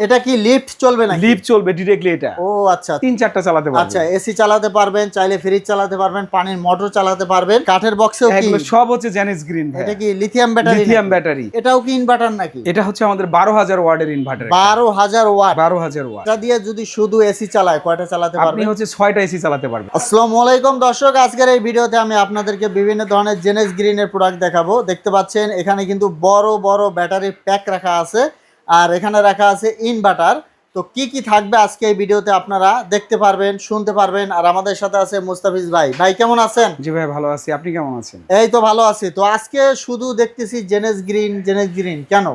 এটা কি লিফট চলবে নাকি? লিফট চলবে ডাইরেক্টলি এটা। ও আচ্ছা, 3-4টা চালাতে পারবেন। আচ্ছা, এসি চালাতে পারবেন, চাইলে ফ্রিজ চালাতে পারবেন, পানির মোটর চালাতে পারবেন। কাঠের বক্সেও কি? এগুলো সব হচ্ছে জেনেস গ্রিন ভাই। এটা কি লিথিয়াম ব্যাটারি? Lithium battery. এটাও কি ইনভার্টার নাকি? এটা হচ্ছে আমাদের 12000 ওয়াটের ইনভার্টার। 12000 ওয়াট। 12000 ওয়াট। এটা দিয়ে যদি শুধু এসি চালায় কয়টা চালাতে পারবেন? আপনি হচ্ছে 6টা এসি চালাতে পারবেন। আসসালামু আলাইকুম দর্শক, আজকের এই ভিডিওতে আমি আপনাদেরকে বিভিন্ন ধরনের জেনেস গ্রিনের প্রোডাক্ট দেখাবো। দেখতে পাচ্ছেন এখানে কিন্তু বড় বড় ব্যাটারি প্যাক রাখা আছে, আর এখানে রাখা আছে ইনভার্টার। তো কি কি থাকবে আজকে এই ভিডিওতে আপনারা দেখতে পারবেন, শুনতে পারবেন। আর আমাদের সাথে আছে মুস্তাফিজ ভাই। ভাই কেমন আছেন? জি ভাই ভালো আছি, আপনি কেমন আছেন? এই তো ভালো আছি। তো আজকে শুধু দেখতেছি জেনেস গ্রিন জেনেস গ্রিন, কেন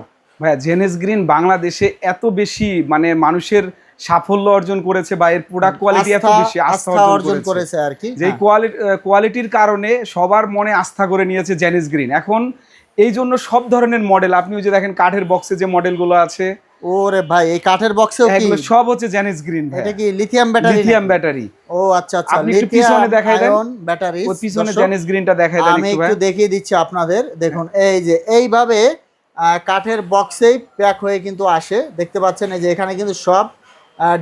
ভাই? জেনেস গ্রিন বাংলাদেশে এত বেশি মানে মানুষের সাফল্য অর্জন করেছে বা এর প্রোডাক্ট কোয়ালিটি এত বেশি আস্থা অর্জন করেছে আর কি। যে কোয়ালিটির কারণে সবার মনে আস্থা করে নিয়েছে জেনেস গ্রিন। এখন এই জন্য সব ধরনের মডেল, আপনি ওই যে দেখেন কাঠের বক্সে যে মডেলগুলো আছে, ওরে ভাই এই কাঠের বক্সেও কি? এগুলো সব হচ্ছে জেনেস গ্রিন ভাই। এটা কি লিথিয়াম ব্যাটারি? Lithium battery. ও আচ্ছা আচ্ছা, আপনি একটু পিছনে দেখাই দেন ব্যাটারি। ওই পিছনে জেনেস গ্রিনটা দেখাই দেন আমি একটু ভাই। একটু দেখিয়ে দিচ্ছি আপনাদের। দেখুন এই যে এইভাবে কাঠের বক্সেই প্যাক হয়ে কিন্তু আসে। দেখতে পাচ্ছেন এই যে এখানে কিন্তু সব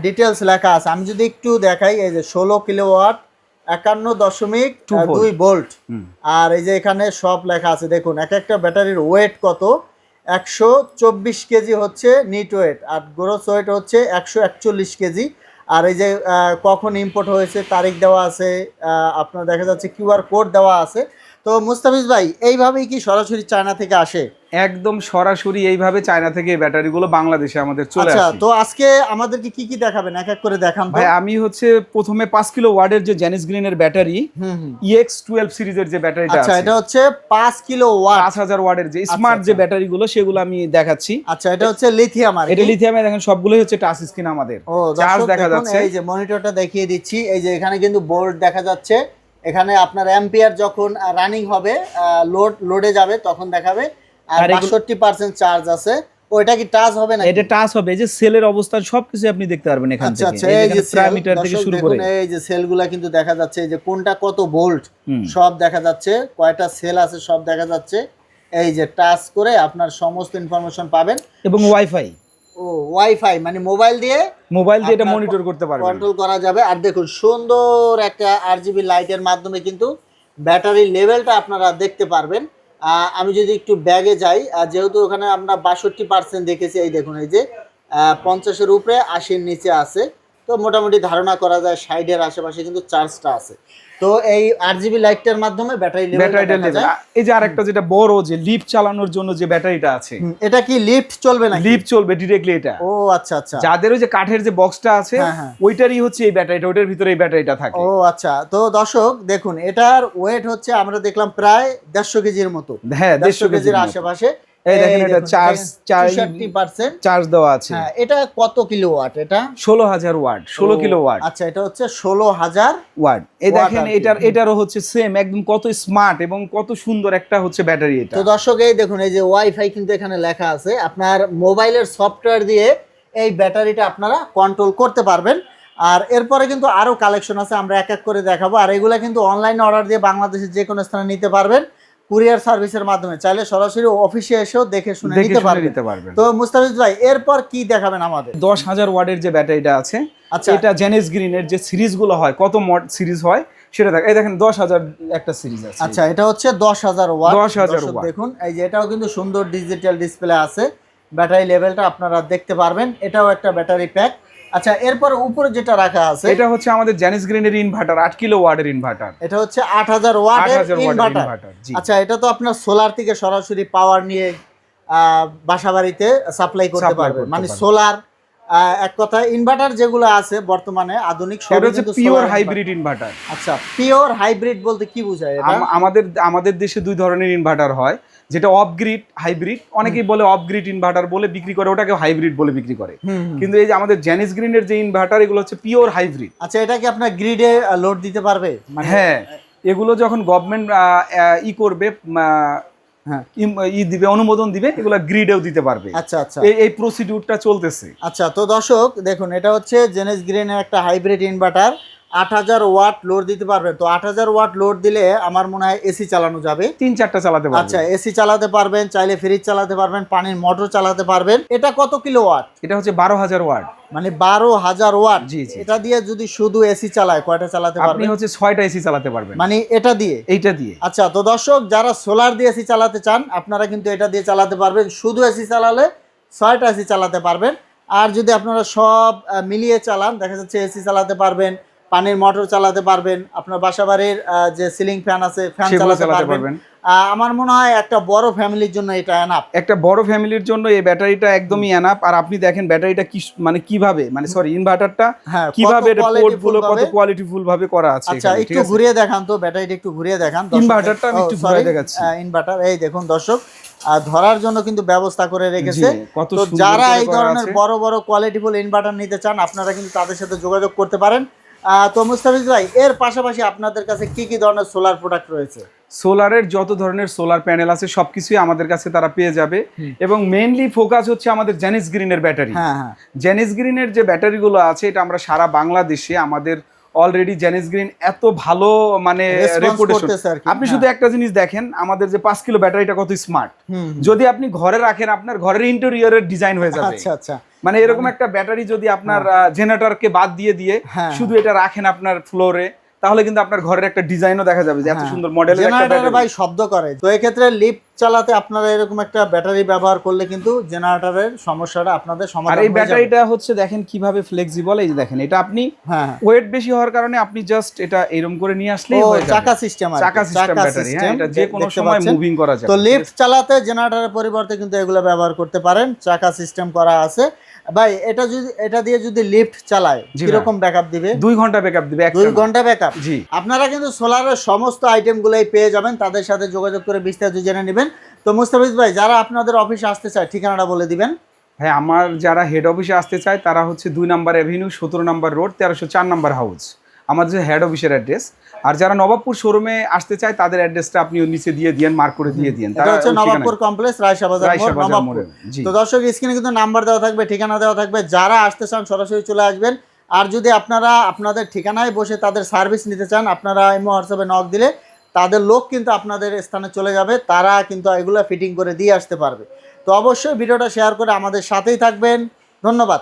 ডিটেলস লেখা আছে। আমি যদি একটু দেখাই, এই যে 16 কিলোওয়াট 51.2 ভোল্ট, আর এই যে এখানে সব লেখা আছে। দেখুন এক একটা ব্যাটারির ওয়েট কত, 124 কেজি হচ্ছে নিট ওয়েট, আর গ্রোস ওয়েট হচ্ছে 141 কেজি। আর এই যে কখন ইম্পোর্ট হয়েছে তারিখ দেওয়া আছে, আপনার দেখা যাচ্ছে কিউআর কোড দেওয়া আছে। তো মুস্তাফিজ ভাই এইভাবেই কি সরাসরি চায়না থেকে আসে? একদম সরাসরি এইভাবে চায়না থেকে এই ব্যাটারিগুলো বাংলাদেশে আমাদের চলে আসে। আচ্ছা, তো আজকে আমাদেরকে কি কি দেখাবেন এক এক করে দেখান ভাই। আমি হচ্ছে প্রথমে 5 কিলো ওয়াটের যে জেনেস গ্রিনের ব্যাটারি EX12 সিরিজের যে ব্যাটারিটা আছে, আচ্ছা এটা হচ্ছে 5 কিলো ওয়াট 5000 ওয়াটের যে স্মার্ট যে ব্যাটারিগুলো সেগুলো আমি দেখাচ্ছি। আচ্ছা এটা হচ্ছে লিথিয়াম। আর এটা লিথিয়ামে দেখেন সবগুলোই হচ্ছে টাচ স্ক্রিন আমাদের। চার্জ দেখা যাচ্ছে, এই যে মনিটরটা দেখিয়ে দিচ্ছি। এই যে এখানে কিন্তু বোর্ড দেখা যাচ্ছে। এখানে আপনার অ্যাম্পিয়ার যখন রানিং হবে, লোডে যাবে তখন দেখাবে। আর 62% চার্জ আছে। ওইটা কি টাচ হবে না? এটা টাচ হবে। এই যে সেলের অবস্থান সবকিছু আপনি দেখতে পারবেন এখান থেকে। আচ্ছা এই যে প্যারামিটার থেকে শুরু করে এই যে সেলগুলা কিন্তু দেখা যাচ্ছে, এই যে কোনটা কত ভোল্ট সব দেখা যাচ্ছে, কয়টা সেল আছে সব দেখা যাচ্ছে। এই যে টাচ করে আপনার সমস্ত ইনফরমেশন পাবেন। এবং ওয়াইফাই। ও ওয়াইফাই মানে মোবাইল দিয়ে এটা মনিটর করতে পারবেন, কন্ট্রোল করা যাবে। আর দেখুন সুন্দর একটা RGB লাইটের মাধ্যমে কিন্তু ব্যাটারি লেভেলটা আপনারা দেখতে পারবেন। আমি যদি একটু ব্যাগে যাই, যেহেতু ওখানে আমরা 62% দেখেছি, এই দেখুন এই যে 50-এর উপরে 80-এর নিচে আছে। তো মোটামুটি ধারণা করা যায় 60-এর আশেপাশে কিন্তু চার্জটা আছে। তো এই RGB লাইটটার মাধ্যমে ব্যাটারি লেভেল। এই যে আরেকটা যেটা বড় যে লিফট চালানোর জন্য যে ব্যাটারিটা আছে, এটা কি লিফট চলবে নাকি? লিফট চলবে ডাইরেক্টলি এটা। ও আচ্ছা আচ্ছা, যাদের ওই যে কাঠের যে বক্সটা আছে ওইটারই হচ্ছে এই ব্যাটারিটা, ওইটার ভিতরে এই ব্যাটারিটা থাকে। ও আচ্ছা, তো দর্শক দেখুন এটার ওয়েট হচ্ছে আমরা দেখলাম প্রায় 150 কেজির মতো। হ্যাঁ 150 কেজির আশেপাশে। এই দেখেন এটা চার্জ 60% চার্জ দেওয়া আছে। হ্যাঁ এটা কত কিলোওয়াট? এটা 16000 ওয়াট, 16 কিলোওয়াট। আচ্ছা এটা হচ্ছে 16000 ওয়াট। এই দেখেন এটারও হচ্ছে সেম একদম কত স্মার্ট এবং কত সুন্দর একটা হচ্ছে ব্যাটারি এটা। তো দর্শক এই দেখুন এই যে ওয়াইফাই কিন্তু এখানে লেখা আছে। আপনার মোবাইলের সফটওয়্যার দিয়ে এই ব্যাটারিটা আপনারা কন্ট্রোল করতে পারবেন। আর এরপরে কিন্তু আরো কালেকশন আছে, আমরা এক এক করে দেখাবো। আর এগুলা কিন্তু অনলাইনে অর্ডার দিয়ে বাংলাদেশের যে কোনো স্থানে নিতে পারবেন, কুরিয়ার সার্ভিসের মাধ্যমে। চাইলে সরাসরি অফিসে এসেও দেখে শুনে নিতে পারবেন। তো মুস্তাফিজ ভাই এরপর কি দেখাবেন আমাদের? 10000 ওয়াটের যে ব্যাটারিটা আছে, আচ্ছা এটা জেনেস গ্রিনের যে সিরিজগুলো হয়, কত মড সিরিজ হয় সেটা দেখেন। এই দেখেন 10000 একটা সিরিজ আছে। আচ্ছা এটা হচ্ছে 10000 ওয়াট। 10000 ওয়াট দেখুন এই যে এটাও কিন্তু সুন্দর ডিজিটাল ডিসপ্লে আছে। ব্যাটারি লেভেলটা আপনারা দেখতে পারবেন। এটাও একটা ব্যাটারি প্যাক। আচ্ছা এরপর উপরে যেটা রাখা আছে, এটা হচ্ছে আমাদের জেনেস গ্রিনের ইনভার্টার, 8 কিলো ওয়াটের ইনভার্টার। এটা হচ্ছে 8000 ওয়াটের ইনভার্টার। আচ্ছা এটা তো আপনার সোলার থেকে সরাসরি পাওয়ার নিয়ে বাসাবাড়িতে সাপ্লাই করতে পারবে, মানে সোলার এক কথা। ইনভার্টার যেগুলো আছে বর্তমানে আধুনিক সব হচ্ছে পিওর হাইব্রিড ইনভার্টার। আচ্ছা পিওর হাইব্রিড বলতে কি বোঝায় এটা? আমাদের দেশে দুই ধরনের ইনভার্টার হয়, যেটা অফ গ্রিড হাইব্রিড। অনেকেই বলে অফ গ্রিড ইনভার্টার বলে বিক্রি করে, ওটাকে হাইব্রিড বলে বিক্রি করে। কিন্তু এই যে আমাদের জেনেস গ্রিনের যে ইনভার্টার, এগুলো হচ্ছে পিওর হাইব্রিড। আচ্ছা এটা কি আপনার গ্রিডে লোড দিতে পারবে? হ্যাঁ এগুলো যখন গভর্নমেন্ট করবে, দিবে, অনুমোদন দিবে, এগুলা গ্রিডেও দিতে পারবে। আচ্ছা আচ্ছা এই প্রসিডিউরটা চলতেছে। আচ্ছা তো দর্শক দেখুন এটা হচ্ছে জেনেস গ্রিনের একটা হাইব্রিড ইনভার্টার। 8000 ওয়াট লোড দিতে পারবেন। তো 8000 ওয়াট লোড দিলে আমার মনে হয় এসি চালানো যাবে, 3-4টা চালাতে পারবেন। আচ্ছা এসি চালাতে পারবেন, চাইলে ফ্রিজ চালাতে পারবেন, পানির মোটর চালাতে পারবেন। এটা কত কিলো ওয়াট? এটা হচ্ছে 12,000 ওয়াট। মানে 12000 ওয়াট। জি, জি। এটা দিয়ে যদি শুধু এসি চালায় কয়টা চালাতে আপনি পারবেন? হচ্ছে 6টা এসি চালাতে পারবেন মানে এটা দিয়ে? এইটা দিয়ে। আচ্ছা, তো দর্শক যারা সোলার দিয়ে এসি চালাতে চান আপনারা কিন্তু এটা দিয়ে চালাতে পারবেন। শুধু এসি চালালে 6টা এসি চালাতে পারবেন। আর যদি আপনারা সব মিলিয়ে চালান, দেখা যাচ্ছে এসি চালাতে পারবেন, পানির মোটর চালাতে পারবেন, আপনার বাসাবাড়ির যে সিলিং ফ্যান আছে ফ্যান সেগুলো চালাতে পারবেন। আমার মনে হয় একটা বড় ফ্যামিলির জন্য এটা এনাফ। একটা বড় ফ্যামিলির জন্য এই ব্যাটারিটা একদমই এনাফ। আর আপনি দেখেন ব্যাটারিটা কি মানে কিভাবে মানে সরি ইনভার্টারটা হ্যাঁ, কিভাবে এটা পোর্টফুল কত ভাবে। কোয়ালিটিফুল ভাবে করা আছে আচ্ছা এখানে, ঠিক একটু আছে? ঘুরিয়ে দেখান তো, ব্যাটারিটা একটু ঘুরিয়ে দেখান। ইনভার্টারটা আমি একটু ঘুরিয়ে দেখাচ্ছি। ইনভার্টার এই দেখুন দর্শক, ধরার জন্য কিন্তু ব্যবস্থা করে রেখেছে। জি, কত তো সুন্দর যারা করে এই করা ধরনের আছে। বড় বড় কোয়ালিটিফুল ইনভার্টার নিতে চান আপনারা কিন্তু তাদের সাথে যোগাযোগ করতে পারেন। তো মুস্তাফিজ ভাই, এর পাশাপাশি আপনাদের কাছে কি কি ধরনের সোলার প্রোডাক্ট রয়েছে? সোলারের যত ধরনের সোলার প্যানেল আছে সবকিছুই আমাদের কাছে তারা পেয়ে যাবে। এবং মেইনলি ফোকাস হচ্ছে আমাদের জেনিস গ্রিনের ব্যাটারি। হ্যাঁ হ্যাঁ, জেনিস গ্রিনের যে ব্যাটারিগুলো আছে এটা আমরা সারা বাংলাদেশে আমাদের অলরেডি জেনিস গ্রিন এত ভালো মানে Response রেপুটেশন। করতেছে আর কি। আপনি হ্যাঁ। শুধু একটা জিনিস দেখেন, আমাদের যে 5 কিলো ব্যাটারিটা কত স্মার্ট। যদি আপনি ঘরে রাখেন আপনার ঘরের ইন্টেরিয়রের ডিজাইন হয়ে যাবে। আচ্ছা আচ্ছা, মানে এরকম একটা ব্যাটারি যদি আপনার জেনারেটরকে বাদ দিয়ে হ্যাঁ, শুধু এটা রাখেন আপনার ফ্লোরে, তাহলে কিন্তু আপনার ঘরের একটা ডিজাইনও দেখা যাবে যে এত হ্যাঁ। সুন্দর মডেলের একটা জেনারেটর ব্যাটারি। ভাই শব্দ করে, তো এই ক্ষেত্রে লিফট চালাতে আপনারা এরকম একটা ব্যাটারি ব্যবহার করলে কিন্তু জেনারেটরের সমস্যাটা আপনাদের আর সমাধান এই হয়ে যাবে। ব্যাটারিটা হচ্ছে দেখেন কিভাবে ফ্লেক্সিবল। এই যে দেখেন এটা আপনি হ্যাঁ, ওয়েট বেশি হওয়ার কারণে আপনি জাস্ট এটা এরকম করে নিয়ে আসলেই ও হয়ে যাবে। চাকা সিস্টেম, চাকা সিস্টেম ব্যাটারি, হ্যাঁ, এটা যে কোনো সময় মুভিং করা যাবে। তো লিফট চালাতে জেনারেটরের পরিবর্তে কিন্তু এগুলো ব্যবহার করতে পারেন, চাকা সিস্টেম করা আছে। ভাই এটা দিয়ে যদি লিফট চালায় জি কিরকম ব্যাকআপ দিবে? 2 ঘন্টা ব্যাকআপ দিবে। 2 ঘন্টা ব্যাকআপ। জি। আপনারা কিন্তু সোলারের সমস্ত আইটেমগুলোই পেয়ে যাবেন, তাদের সাথে যোগাযোগ করে বিস্তারিত জেনে নেবেন। তো মুস্তাফিজ ভাই, যারা আপনাদের অফিসে আসতে চায় ঠিকানাটা বলে দিবেন। হ্যাঁ, আমার যারা হেড অফিসে আসতে চায় তারা হচ্ছে 2 নম্বর এভিনিউ, 17 নম্বর রোড, 1304 নম্বর হাউস আমাদের যে হেড অফিসের অ্যাড্রেস। আর যারা নবাবপুর শোরুমে আসতে চায় তাদের অ্যাড্রেসটা আপনি নিচে দিয়ে দিয়েন, মার্ক করে দিয়ে দিয়েন। এটা হচ্ছে নবাবপুর কমপ্লেক্স, রায়শা বাজার মোড়, নবাবপুর। মোড়ে। জি। তো দর্শক স্ক্রিনে কিন্তু নাম্বার দেওয়া থাকবে, ঠিকানা দেওয়া থাকবে, যারা আসতে চান সরাসরি চলে আসবেন। আর যদি আপনারা আপনাদের ঠিকানায় বসে তাদের সার্ভিস নিতে চান, আপনারা ইমো হোয়াটসঅ্যাপে নক দিলে তাদের লোক কিন্তু আপনাদের স্থানে চলে যাবে, তারা কিন্তু এগুলো ফিটিং করে দিয়ে আসতে পারবে। তো অবশ্যই ভিডিওটা শেয়ার করে আমাদের সাথেই থাকবেন। ধন্যবাদ।